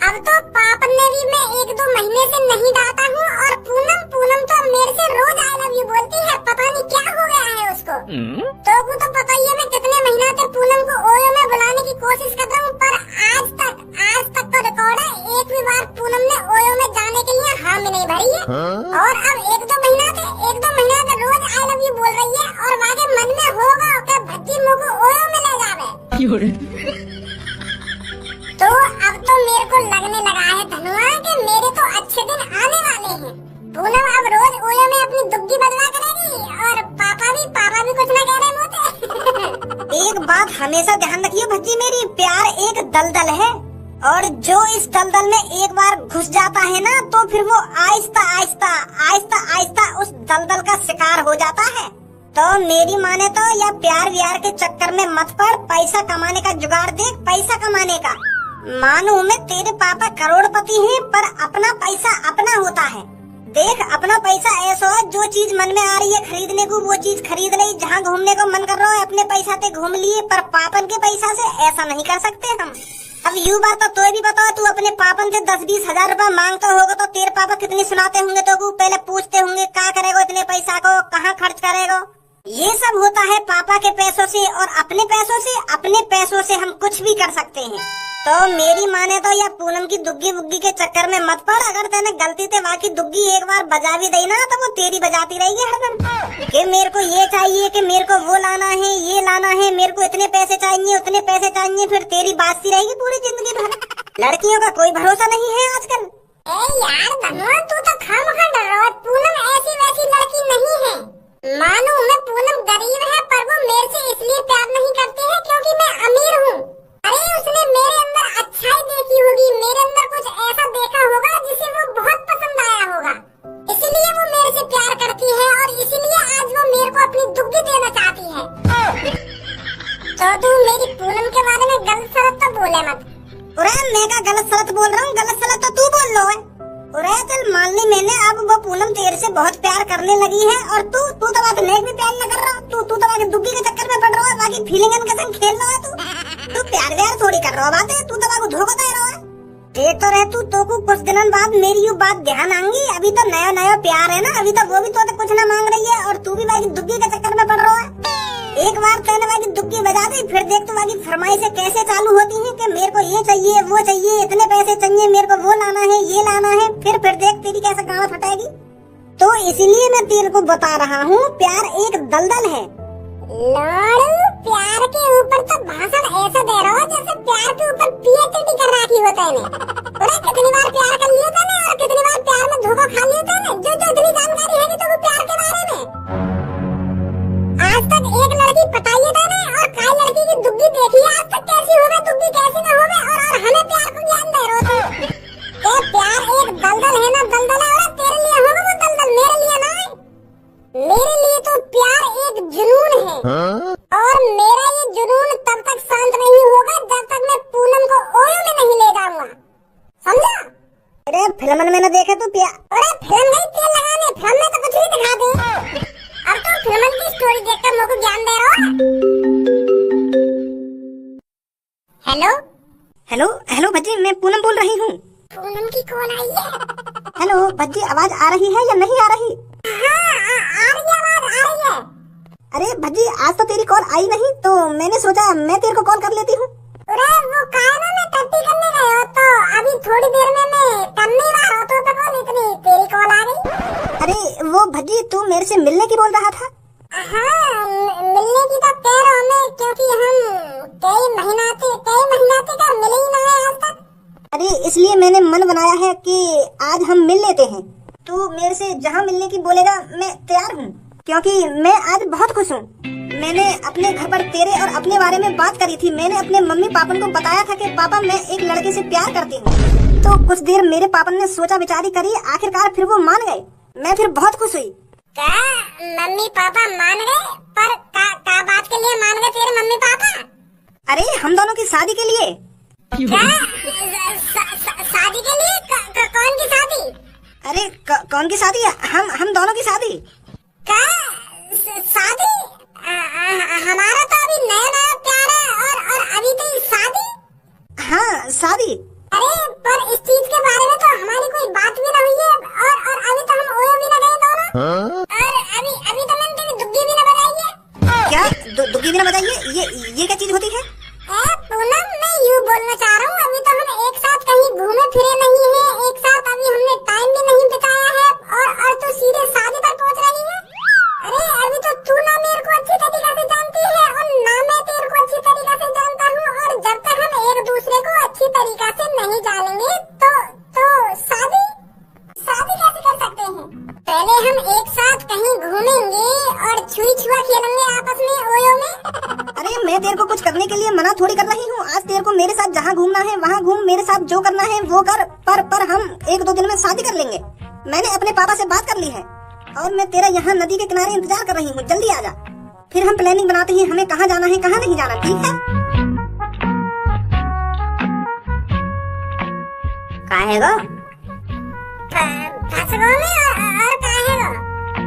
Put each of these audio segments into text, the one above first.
अब तो पापन ने भी मैं 1-2 महीने से नहीं डांटा हूँ। और पूनम तो मेरे से रोज आई लव यू बोलती है, पता नहीं क्या हो गया है उसको। तो वो तो पता ही है मैं कितने महीना से पूनम को ओयो में बुलाने की कोशिश कर रहा हूँ, पर आज तक तो रिकॉर्ड है, एक भी बार पूनम ने ओयो में जाने के लिए हाँ में नहीं भरी है। और अब 1-2 महीना से रोज आई लव यू बोल रही है, और वाके मन में होगा कि भज्जी मुझ को ओयो में ले जावे। तो अब तो मेरे को लगने लगा है धनुआ कि मेरे तो अच्छे दिन आने वाले हैं। पूनम अब रोज ओयो में अपनी दुग्गी बदला करेगी, और पापा भी कुछ ना कह रहे मुझे। एक बात हमेशा ध्यान रखिए भज्जी मेरी, प्यार एक दलदल है, और जो इस दलदल में एक बार घुस जाता है ना, तो फिर वो आहिस्ता आहिस्ता उस दलदल का शिकार हो जाता है। तो मेरी माने तो या प्यार व्यार के चक्कर में मत पड़, पैसा कमाने का जुगाड़ देख, पैसा कमाने का। मानो मैं तेरे पापा करोड़पति हैं, पर अपना पैसा अपना होता है। देख अपना पैसा ऐसा है, जो चीज मन में आ रही है खरीदने को वो चीज खरीद ली, जहाँ घूमने को मन कर रहा है अपने पैसा से घूम लिए, पर पापन के पैसा से ऐसा नहीं कर सकते हम। अब यू बात तो भी बताओ, तू अपने पापन से 10-20 हजार रूपया मांगता होगा तो तेरे पापा कितनी सुनाते होंगे, तो पहले पूछते होंगे क्या करेगा इतने पैसा को, कहाँ खर्च करेगा। ये सब होता है पापा के पैसों से, और अपने पैसों से हम कुछ भी कर सकते हैं। तो मेरी माने तो या पूनम की दुग्गी बुग्गी के चक्कर में मत पड़। अगर तेने गलती से वाकी दुग्गी एक बार बजा भी दी ना, तो वो तेरी बजाती रहेगी हरदम कि मेरे को ये चाहिए, कि मेरे को वो लाना है, ये लाना है, मेरे को इतने पैसे चाहिए, उतने पैसे चाहिए, फिर तेरी बातती रहेगी पूरी जिंदगी भर। लड़कियों का कोई भरोसा नहीं है आजकल। यार धनुआ तू तो खामखा डर रहा है, पूनम ऐसी वैसी लड़की नहीं है। मानो मैं पूनम गरीब है, पर वो मेरे से इसलिए प्यार नहीं करती है क्योंकि मैं अमीर हूँ। अरे उसने मेरे अंदर अच्छाई देखी होगी, मेरे अंदर कुछ ऐसा देखा होगा जिसे वो बहुत पसंद आया होगा, इसलिए वो मेरे से प्यार करती है, और इसीलिए आज वो मेरे को अपनी दुग्गी देना चाहती है। तो तू मेरी पूनम के बारे में गलत सलत तो बोले मत। अरे मैं का गलत सलत बोल रहा हूँ, गलत सलत तो तू बोल लो है। अरे चल मान ली मैंने, अब वो पूनम तेरे से बहुत प्यार करने लगी है, और तू तो बात नेक भी प्यार न कर रहा, तू तो बाकी दुग्गी के चक्कर में पड़ रहा है, बाकी फीलिंगन के संग खेल रहा है। तू प्यार व्यार थोड़ी कर रहा बात है, तू तो बाकी धोखा दे रहा है। देख तो रहे तू, तो कुछ दिनों बाद मेरी ये बात ध्यान आएंगी। अभी तो नया प्यार है ना, अभी तो वो भी तो कुछ ना मांग रही है, और तू भी बाकी दुग्गी के चक्कर में पड़ रहा है। एक बार तेने बाकी दुग्गी बजा दी, फिर देख तो बाकी फरमाइशें कैसे चालू होती हैं कि मेरे को ये चाहिए, वो चाहिए, इतने पैसे चाहिए, मेरे को वो लाना है, ये लाना है, फिर देख तेरी कैसे गाँव फटेगी। तो इसीलिए मैं तेरे को बता रहा हूँ, प्यार एक दलदल है। लाड़ू प्यार के ऊपर तो भाषण ऐसा दे रहा हो जैसे प्यार के ऊपर पीएचडी कर रखी हो तैने। अरे कितनी बार प्यार कर लिया तैने, और कितनी बार प्यार में धोखा खा लिया तैने, जो इतनी जानकारी है तो वो प्यार के बारे में। आज तक एक लड़की पटाई है तैने, और कई लड़की की दुग्गी देखी है आज तक, कैसी होवे दुग्गी कैसी न होवे, और हमें प्यार को ज्ञान दे रहे हो। तो प्यार एक दलदल है ना, दलदल है। और तेरे लिए होगा वो दलदल, मेरे लिए ना है। मेरे लिए तो प्यार एक जुनून है, और मेरा ये जुनून तब तक शांत नहीं होगा जब तक मैं पूनम को ओयो में नहीं ले जाऊंगा, समझा? अरे फिल्म में न देखे तू प्यार। अरे फिल्म नहीं, तेल लगाने फिल्म में तो कुछ भी दिखा दे। अब तो फिल्म की स्टोरी देखकर मुझको ज्ञान दे रहा है। हेलो भज्जी, मैं पूनम बोल रही हूँ। पूनम की कॉल आई है। हेलो भज्जी, आवाज आ रही है या नहीं आ रही? आ रही है। अरे भज्जी आज तो तेरी कॉल आई नहीं, तो मैंने सोचा मैं तेरे को कॉल कर लेती हूँ। अरे वो कायदा में टट्टी करने गए हो, तो अभी थोड़ी देर में मैं करने वाला हूँ, तो कॉल इतनी तेरी कॉल आ गई। अरे वो भज्जी तू मेरे से मिलने की बोल रहा था। हाँ मिलने की तो कह रहा हूँ मैं, क्योंकि हम कई महीना से का मिले ही नहीं आज तक। अरे इसलिए मैंने मन बनाया है कि आज हम मिल लेते हैं। तू मेरे से जहाँ मिलने की बोलेगा मैं तैयार हूँ, क्योंकि मैं आज बहुत खुश हूँ। मैंने अपने घर पर तेरे और अपने बारे में बात करी थी। मैंने अपने मम्मी पापन को बताया था कि पापा मैं एक लड़के से प्यार करती हूँ। तो कुछ देर मेरे पापन ने सोचा विचारी करी, आखिरकार फिर वो मान गए। मैं फिर बहुत खुश हुई। क्या मम्मी पापा मान गए? पर का बात के लिए मान गए तेरे मम्मी पापा? अरे हम दोनों की शादी के लिए। क्या शादी के लिए? कौन की शादी? अरे कौन की शादी? हम दोनों की शादी। क्या शादी? हमारा तो अभी नया प्यार है, और अभी तो शादी। हाँ शादी। अरे पर इस बताइए ये क्या चीज होती है? पूनम, मैं यूँ बोलना चाह रहा हूँ, अभी तो हम एक साथ कहीं घूमे फिरे नहीं है, एक साथ अभी हमने टाइम भी नहीं बिताया है, और तू सीधे शादी पर पहुँच रही है। अरे अभी तो तू ना मेरे को अच्छी तरीके से जानती है और ना मैं तेरे को अच्छी तरीके से जानता हूँ, और जब तक हम एक दूसरे को अच्छी तरीके से नहीं जानेंगे तो शादी कैसे कर सकते हैं? पहले हम एक साथ कहीं घूमेंगे और छुई छुआ खेलेंगे आपस में, ओयो में। अरे मैं तेरे को कुछ करने के लिए मना थोड़ी कर रही हूँ। आज तेरे को मेरे साथ जहाँ घूमना है वहाँ घूम, मेरे साथ जो करना है वो कर, पर हम 1-2 दिन में शादी कर लेंगे। मैंने अपने पापा से बात कर ली है और मैं तेरा यहाँ नदी के किनारे इंतजार कर रही हूँ, जल्दी आ जा। फिर हम प्लानिंग बनाते हैं हमें कहाँ जाना है कहाँ नहीं जाना, ठीक है? कहाँ है गो? फंसगो में और कहाँ है वो?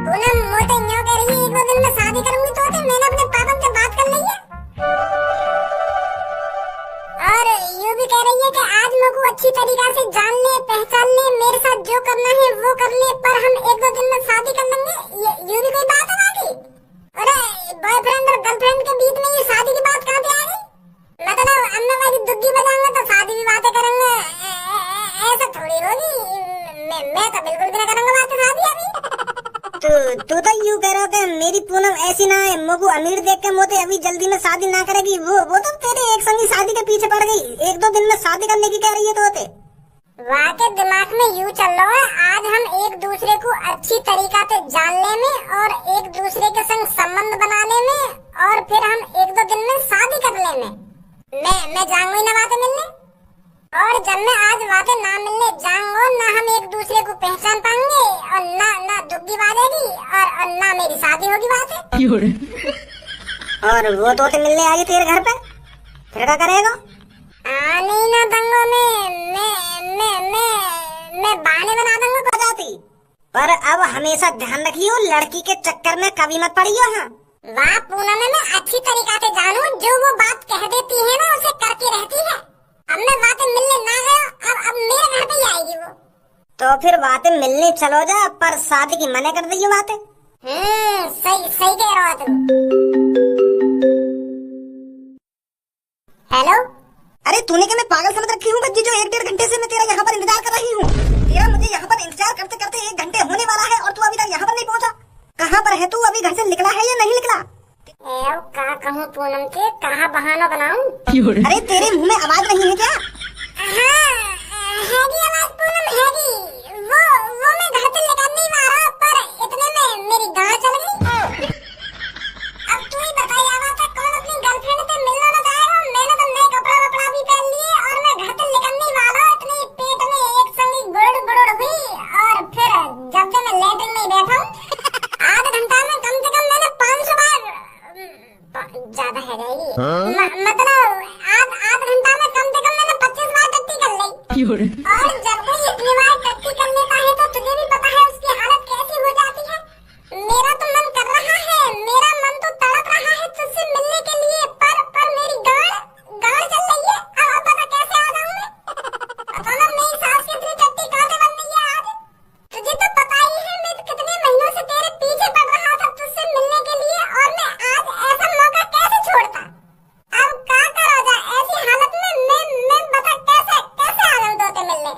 पूनम मोटे न्यों कह रही है 1-2 दिन में शादी करूंगी, तो मैंने अपने पापा से बात कर ली है। और यूँ भी कह रही है कि आज मेरे को अच्छी तरीके से जान ले, पहचान ले, मेरे साथ जो करना है वो कर ले, पर हम 1-2 दिन में शादी कर लेंगे। यूँ भी कोई बात है बाकी? अरे बॉयफ्रेंड और गर्लफ्रेंड के बीच में ये शादी की बात कहाँ पे आ गई? मतलब अम्मा वाली दुग्गी बजाएंगे तो शादी भी बातें करेंगे, ऐसा थोड़ी होगी। मैं तो बिल्कुल भी ना करूंगा बात शादी अभी। तू तो यूँ कह रहा था मेरी पूनम ऐसी ना है, मोगू अमीर देख के मोते अभी जल्दी में शादी ना करेगी, वो तो तेरे एक संगी शादी के पीछे पड़ गई, 1-2 दिन में शादी करने की कह रही है। तो होते वहाँ के दिमाग में यूँ चल रहा है, आज हम एक दूसरे को अच्छी तरीका से जानने में और एक दूसरे के संग संबंध बनाने में, और फिर हम 1-2 दिन में शादी कर ले में। मैं जाऊंगी ना बातें मिलने, और जब मैं आज बातें ना मिलने जाऊंगा ना हम एक दूसरे को पहचान पाएंगे, और ना दुग्गी बाजेगी और ना मेरी शादी होगी बातें। और वो तो मिलने आई तेरे घर पे, फिर क्या करेगा? नहीं ना दंगों में मैं बहाने बना दूंगा बजाती, पर अब हमेशा ध्यान रखियो लड़की के चक्कर में कभी मत पड़ियो। हाँ वाह पूनम, मैं अच्छी तरीका से जानू, जो वो बात कह देती है ना उसे करती रहती है। अब मैं बातें मिलने ना गया, अब मेरे घर पे ही आएगी वो। तो फिर बातें मिलने चलो जा, पर शादी की मना कर दी बातें। सही कह रहा तुम। हेलो, अरे तूने क्या मैं पागल समझ रखी हूँ बच्ची, जो 1-1.5 घंटे से मैं तेरा यहाँ पर इंतजार कर रही हूँ। तेरा मुझे यहाँ पर इंतजार करते करते 1 घंटे होने वाला है और तू अभी तक यहाँ पर नहीं पहुँचा। कहाँ पर है तू? अभी घर से निकला है या नहीं निकला? क्या कहूँ पूनम के, कहाँ बहाना बनाऊं? अरे तेरे मुँह में आवाज नहीं है क्या? हैगी आवाज पूनम, हैगी। वो मैं घर से निकल नहीं पा रहा, पर इतने में मेरी गांड चल गई। अब तू ही बता यार, था कौन अपनी गर्लफ्रेंड से मिलने न जाएगा? मैंने तो नए कपड़ा भी पहन लिए और मैं घर से निकल नहीं वाला, इतनी पेट में एक संगी गुड़ हुई, और फिर जब से मैं लेटरिन में बैठा हूँ, आधा घंटा में कम से कम मैंने 500 बार, ज्यादा है जाएगी, मतलब आधा घंटा में कम से कम मैंने 25 बार टट्टी कर ली। और जब कोई इतनी बार टट्टी कर लेता है तो तुझे भी पता है उसकी हालत कैसी हो जाती है। मेरा तो मन कर रहा है, मेरा मन तो तड़प रहा है तुझसे मिलने के लिए, पर मेरी गाड़ चल रही है। अब पता कैसे आ जाऊं मैं? पता ना मेरी सास की इतनी टट्टी कहाँ से बन गई है आज। तुझे तो पता ही है मैं कितने महीनों से तेरे पीछे पड़ रहा था तुझसे मिलने के लिए, और मैं आज ऐसा मौका कैसे छोड़ता? अब क्या करा जाए ऐसी हालत में? मैं बता कैसे आ जाऊं तोते मिलने?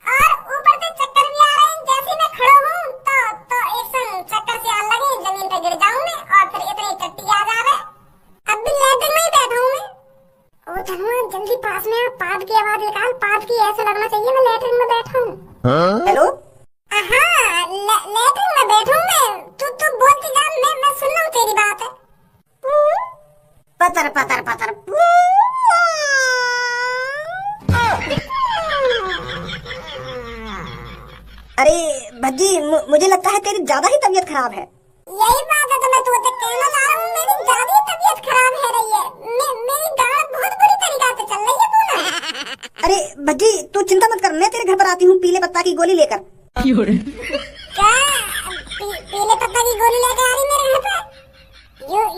और ऊपर से चक्कर भी आ रहे हैं, जैसे मैं खड़ा हूँ तो एक संग चक्कर से आ लगे, जमीन पे गिर जाऊं मैं, और फिर इतनी टट्टी आ जावे। अब भी लेटरिन में ही बैठा हूँ मैं। ओ धनुआ जल्दी पास में आ, पाद की आवाज निकाल, पाद की, ऐसा लगना चाहिए मैं लेटरिन में बैठा हूँ। हेलो, हाँ लेटरिन में बैठा हूँ मैं, तू बोलती जा, मैं सुन रहा हूँ तेरी बात है। पतर पतर पतर। अरे भज्जी, मुझे लगता है तेरी ज्यादा ही तबीयत खराब है। यही बात है तो मैं तुझे कहना चाह रहा हूँ, मेरी ज्यादा ही तबीयत खराब है रही है, मेरी गांड बहुत बुरी तरीके से चल रही है पूनम। अरे भज्जी तू चिंता मत कर, मैं तेरे घर पर आती हूँ पीले पत्ता की गोली लेकर। क्या पीले पत्ता की गोली लेकर आ रही मेरे घर पे?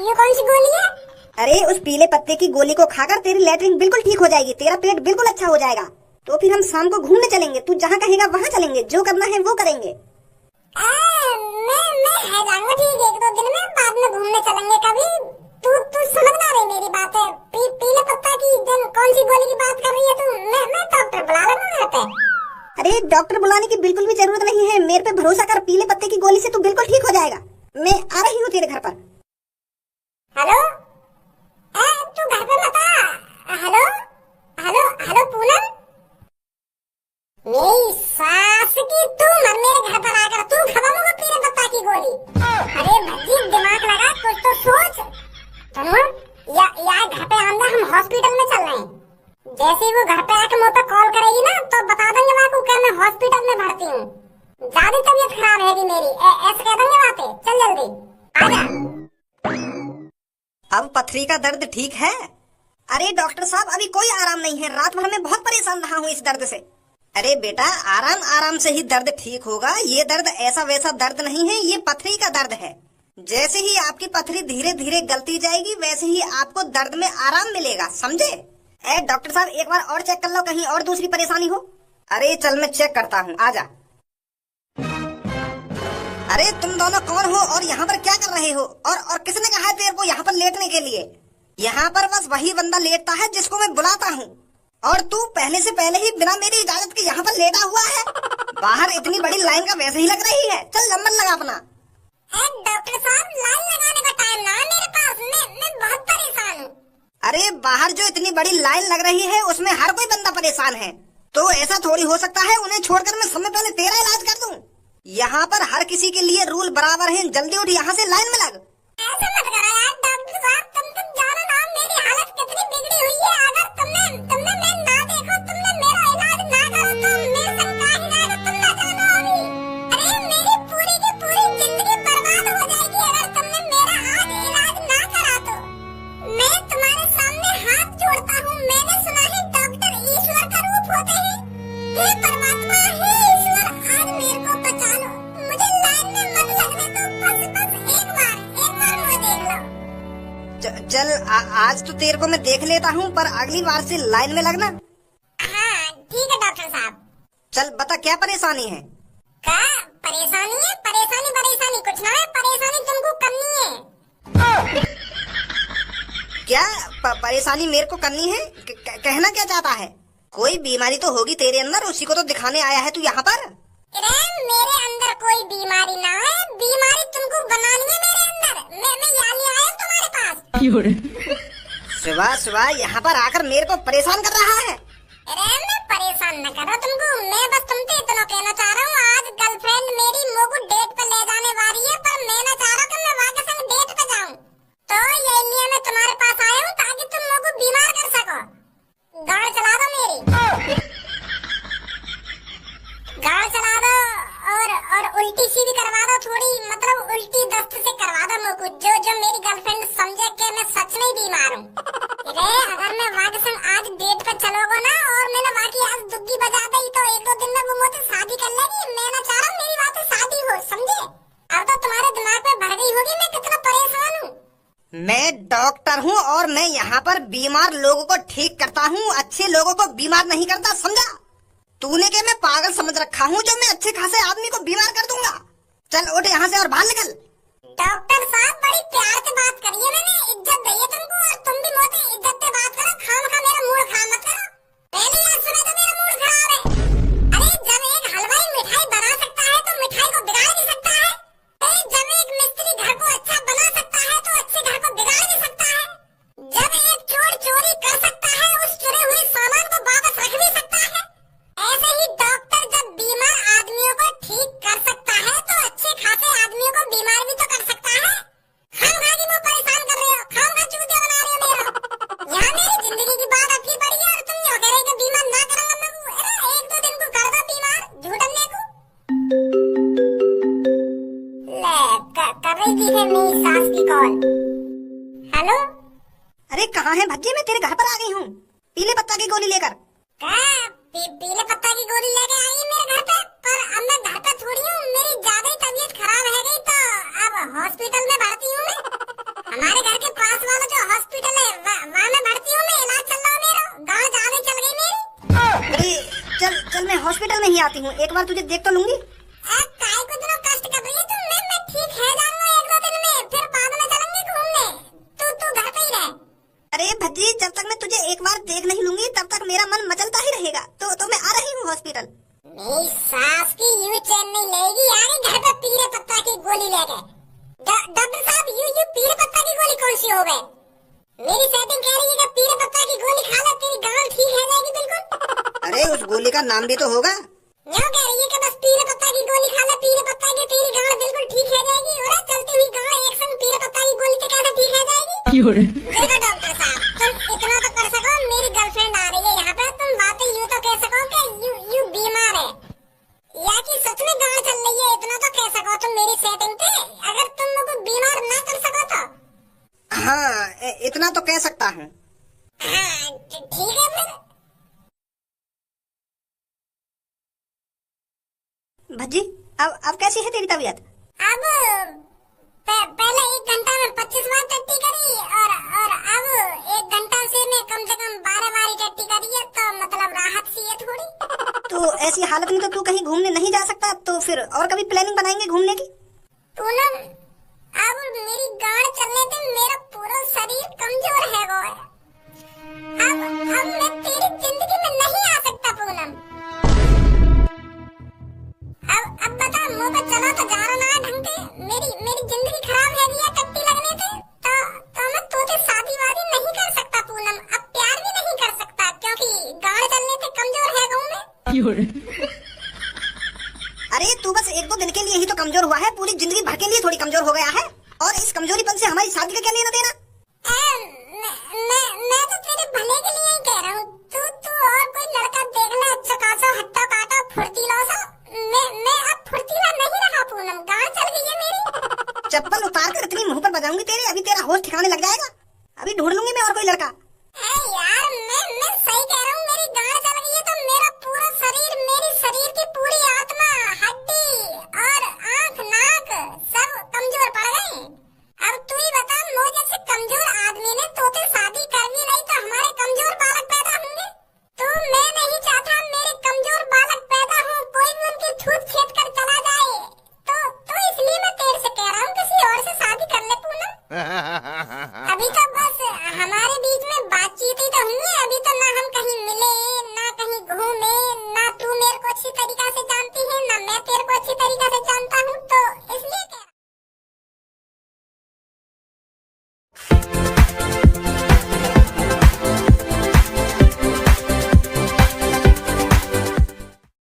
ये कौन सी गोली है? अरे उस पीले पत्ते की गोली को खाकर तेरी लैट्रिन बिल्कुल ठीक हो जाएगी, तेरा पेट बिल्कुल अच्छा हो जाएगा। तो फिर हम शाम को घूमने चलेंगे, तू जहाँ कहेगा वहाँ चलेंगे, जो करना है वो करेंगे। मैं है जाऊंगा, ठीक है 1-2 दिन में, बाद में घूमने चलेंगे कभी, तू समझ ना रही मेरी बात है। पीले पत्ता की कौन सी गोली की बात कर रही है तू? मैं डॉक्टर बुला लूंगा घर पे। अरे डॉक्टर बुलाने की बिल्कुल भी जरूरत नहीं है, मेरे पे भरोसा कर, पीले पत्ते की गोली से तू बिल्कुल ठीक हो जाएगा। मैं आ रही हूँ तेरे घर पर। हेलो, तू घर पे मत आ। हेलो हेलो हेलो पूनम, मेरी सास की तू मर मेरे घर पर आकर तू खवाऊंगा पीले पत्ता की गोली। अरे भज्जी दिमाग लगा, कुछ तो सोच। तुम या घर पे आना, हम हॉस्पिटल में चल रहे हैं। जैसे ही वो घर पे आके मुझ पे कॉल करेगी ना तो बता देंगे वहाँ को क्या मैं हॉस्पिटल में भर्ती हूँ, ज्यादा तबीयत खराब हैगी मेरी, ऐसे कह देंगे बातें। चल जल्दी आजा। अब पथरी का दर्द ठीक है? अरे डॉक्टर साहब अभी कोई आराम नहीं है, रात भर में बहुत परेशान रहा हूँ इस दर्द से। अरे बेटा आराम आराम से ही दर्द ठीक होगा, ये दर्द ऐसा वैसा दर्द नहीं है, ये पथरी का दर्द है। जैसे ही आपकी पथरी धीरे धीरे गलती जाएगी वैसे ही आपको दर्द में आराम मिलेगा, समझे? डॉक्टर साहब एक बार और चेक कर लो, कहीं और दूसरी परेशानी हो। अरे चल मैं चेक करता हूँ, आजा। अरे तुम दोनों कौन हो और यहाँ पर क्या कर रहे हो? और किसने कहा है तेरे को यहाँ पर लेटने के लिए? यहाँ पर बस वही बंदा लेटता है जिसको मैं बुलाता हूँ, और तू पहले से पहले ही बिना मेरी इजाजत के यहाँ पर लेटा हुआ है। बाहर इतनी बड़ी लाइन का वैसे ही लग रही है, चल नंबर लगा अपना। डॉक्टर साहब लाइन लगाने का टाइम ना मेरे पास, मैं बहुत परेशान हूँ। अरे बाहर जो इतनी बड़ी लाइन लग रही है उसमें हर कोई बंदा परेशान है, तो ऐसा थोड़ी हो सकता है उन्हें छोड़कर मैं समय पहले तेरा इलाज कर दूं। यहाँ पर हर किसी के लिए रूल बराबर हैं, जल्दी उठ यहाँ से, लाइन में लग। ऐसा मत करो यार डॉक्टर साहब, तुम जानो ना मेरी हालत कितनी बिगड़ी हुई है। अगर तुमने मैं ना देखो, तुमने मेरा इलाज ना करो तो मेरे संग का ही ना, तुम ना जानो अभी। अरे मेरी पूरी की पूरी जिंदगी बर्बाद हो जाएगी अगर तुमने मेरा आज इलाज ना करा तो। मैं तुम्हारे सामने हाथ जोड़ता हूँ, मैंने सुना है डॉक्टर ईश्वर का रूप होते हैं। हे परमात्मा, हे ईश्वर, आज मेरे को बचा लो, मुझे लाइन में मत लगने दो, बस एक बार मुझे देख लो। चल आज तो तेरे को मैं देख लेता हूँ, पर अगली बार से लाइन में लगना। हाँ ठीक है डॉक्टर साहब। चल बता क्या परेशानी है? क्या परेशानी है? परेशानी कुछ ना है, परेशानी तुमको करनी है। क्या परेशानी मेरे को करनी है? कहना क्या चाहता है? कोई बीमारी तो होगी तेरे अंदर, उसी को तो दिखाने आया है तू यहाँ पर। मेरे अंदर कोई बीमारी ना है, बीमारी तुमको बनानी है मेरे अंदर। मैं यहाँ ले आया तुम्हारे पास। सुबह सुबह यहाँ पर आकर मेरे को परेशान कर रहा है। मैं परेशान न करो तुमको, मैं बस तुमसे इतना कहना चाह रहा हूँ, आज गर्लफ्रेंड मेरी मुझ को डेट पे ले जाने वाली है, पर मैं ना चाह रहा कि मैं वहाँ के संग डेट पे जाऊँ, तो ये लिए मैं तुम्हारे पास आया हूँ ताकि तुम मुझ को बीमार कर सको। गाड़ चला दो मेरी, गाड़ चला दो, और उल्टी सी भी करवा दो थोड़ी, मतलब उल्टी दस्त से करवा दो मुझको, जो मेरी गर्लफ्रेंड समझे कि मैं सच में बीमार हूँ। अगर मैं वहाँ के संग आज डेट पे चलोगे ना और मैंने वहाँ की आज दुग्गी बजा दी तो एक दो दिन में वो मुझसे शादी कर लेगी। मैं ना चाह रहा हूँ मेरी बात से शादी हो, समझे? अब तो तुम्हारे दिमाग में भर गई होगी मैं कितना परेशान हूँ। मैं डॉक्टर हूँ और मैं यहाँ पर बीमार लोगों को ठीक करता हूँ, अच्छे लोगों को बीमार नहीं करता, समझा? तूने क्या मैं पागल समझ रखा हूँ जो मैं अच्छे खासे आदमी को बीमार कर दूंगा? चल उठ यहाँ से और बाहर निकल। डॉक्टर साहब बड़ी प्यार से बात करिए, मैंने इज्जत दी है तुमको और तुम भी मुझसे इज्जत से बात करो, खामखा मेरा मूड खराब मत करो। पहले यार सुने तो मेरा मूड खराब है। अरे जब एक हलवाई मिठाई बना सकता है तो मिठाई को बिगाड़ नहीं सकता है। जब एक मिस्त्री घर को अच्छा बना सकता है तो अच्छे घर को बिगाड़ नहीं सकता है। जब एक चोर चोरी कर सकता है उस चुरे हुए सामान को वापस रख भी सकता है। ऐसे ही डॉक्टर जब बीमार आदमियों को ठीक कर सकता है तो अच्छे खासे आदमियों को बीमार भी तो कर सकता है। खामखा की वो परेशान कर रहे हो, खामखा चूतिया बना रहे हो मेरा। यहाँ मेरी जिंदगी की बात अटकी पड़ी है और तुम यूँ कह रहे हो कि बीमार ना करूंगा मैं को। अरे एक दो दिन को कर दो बीमार, झूठने को। ले कर रही थी है मेरी सास की कॉल। हेलो, अरे कहाँ है भज्जी? मैं तेरे घर पर आ गई हूँ पीले पत्ता की गोली लेकर। पीले पत्ता की गोली लेके आई है मेरे घर पे, पर अब मैं घर पे थोड़ी हूँ, मेरी ज्यादा ही तबीयत खराब है गई तो अब हॉस्पिटल में भर्ती हूँ मैं। हमारे घर के पास वाला जो हॉस्पिटल है वहाँ मैं भर्ती हूँ, मैं इलाज चल रहा है मेरा, गाँव ज्यादा चल गई मेरी। अरे चल चल मैं हॉस्पिटल में ही आती हूँ, एक बार तुझे देख तो लूंगी। काय को इतना कष्ट कर रही है तुम? मैं ठीक है जाऊंगा एक दो दिन में, फिर बाद में चलेंगे घूमने। तू घर जब तक मैं तुझे एक बार देख नहीं लूंगी तब तक मेरा मन मचलता ही रहेगा। तो मैं आ रही हूँ हॉस्पिटल। मेरी सास की यूं चैन नहीं लेगी, आगे घर पे पीले पत्ता की गोली लेके। डॉक्टर साहब यू पीले पत्ता की गोली कौन सी हो गई? मेरी सेटिंग कह रही है कि पीले पत्ता की गोली खा ले तेरी गांड ठीक हो जाएगी बिल्कुल। अरे उस गोली का नाम भी तो होगा। यूं कह रही है कि बस पीले पत्ता की गोली खा ले, पीले पत्ता की तेरी गांड बिल्कुल ठीक हो जाएगी। और चलती हुई गांड एक संग पीले पत्ता की गोली से कैसे ठीक हो जाएगी? देखो डॉक्टर साहब, तुम इतना तो कर सको, मेरी गर्लफ्रेंड आ रही है यहाँ पे, तुम बातें यूं तो कह सको कि यू बीमार है या कि सच में गांड चल रही है, इतना तो कह सको तुम मेरी सेटिंग पे। अगर तुम मुझे बीमार ना कर सको तो हाँ इतना तो कह सकता हूँ। हाँ ठीक है फिर। भज्जी अब कैसी है तेरी तबीयत? अब पहले 1 घंटा में 25 बार टट्टी करी और अब 1 घंटा से मैं कम से कम 12 बार टट्टी करी है, तो मतलब राहत सी है थोड़ी। तो ऐसी हालत में तो तू कहीं घूमने नहीं जा सकता, तो फिर और कभी प्लानिंग बनाएंगे घूमने की। पूनम अब मेरी गांड चलने से मेरा पूरा शरीर कमजोर है वो है। अब मैं तेरी जिंदगी में नहीं आ सकता पूनम। अब बता, मुंह पे चला तो जा रहा है ढंग से, मेरी जिंदगी खराब है गई टट्टी लगने से। तो मैं तुझे शादी वादी नहीं कर सकता पूनम, अब प्यार भी नहीं कर सकता क्योंकि गांड चलने से कमजोर है गाँव में। अरे तू बस 1-2 दिन के लिए ही तो कमजोर हुआ है, पूरी जिंदगी भर के लिए थोड़ी कमजोर हो गया है। और इस कमजोरीपन से हमारी शादी का क्या लेना देना? मैं तो तेरे भले के लिए ही कह रहा हूँ। तू और कोई लड़का देख ले, अच्छा खासा हट्टा काटा फुर्तीला सा। मैं अब फुर्तीला नहीं रहा पूनम, गांड चल गई है मेरी। चप्पल उतार कर इतनी मुंह पर बजाऊंगी तेरे, अभी तेरा होश ठिकाने